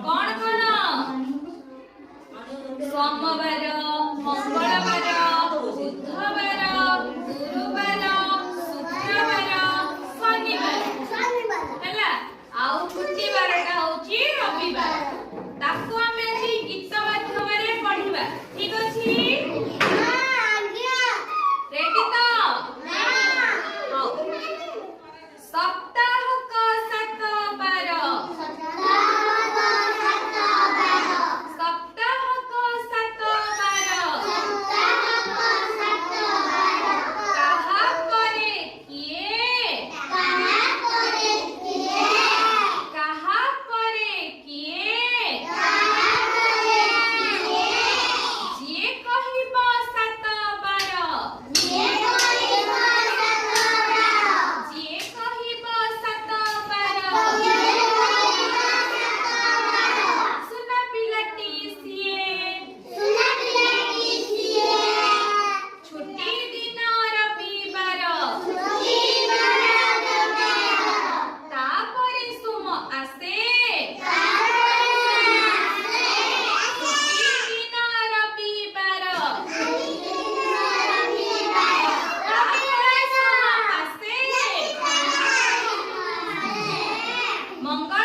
कौन कौन सोमवार मंगलवार बुधवार गुरुवार शुक्रवार शनिवार हैला आउ छुट्टी बारटा होची रविवार ताको हमें जी गीत माध्यम रे पढिबा ठीक अछि रेडी तो सप्ताह का 7 बार सप्ताह का 7 बार कहा करे किए कहा करे किए जे कहिबा 7 बार जे कहिबा 7 बार सुना पिलाटी सिए छुट्टी दिन रविवार तापरे सोम आसे छुट्टी दिन रविवार तापरे सोम आसे मंगल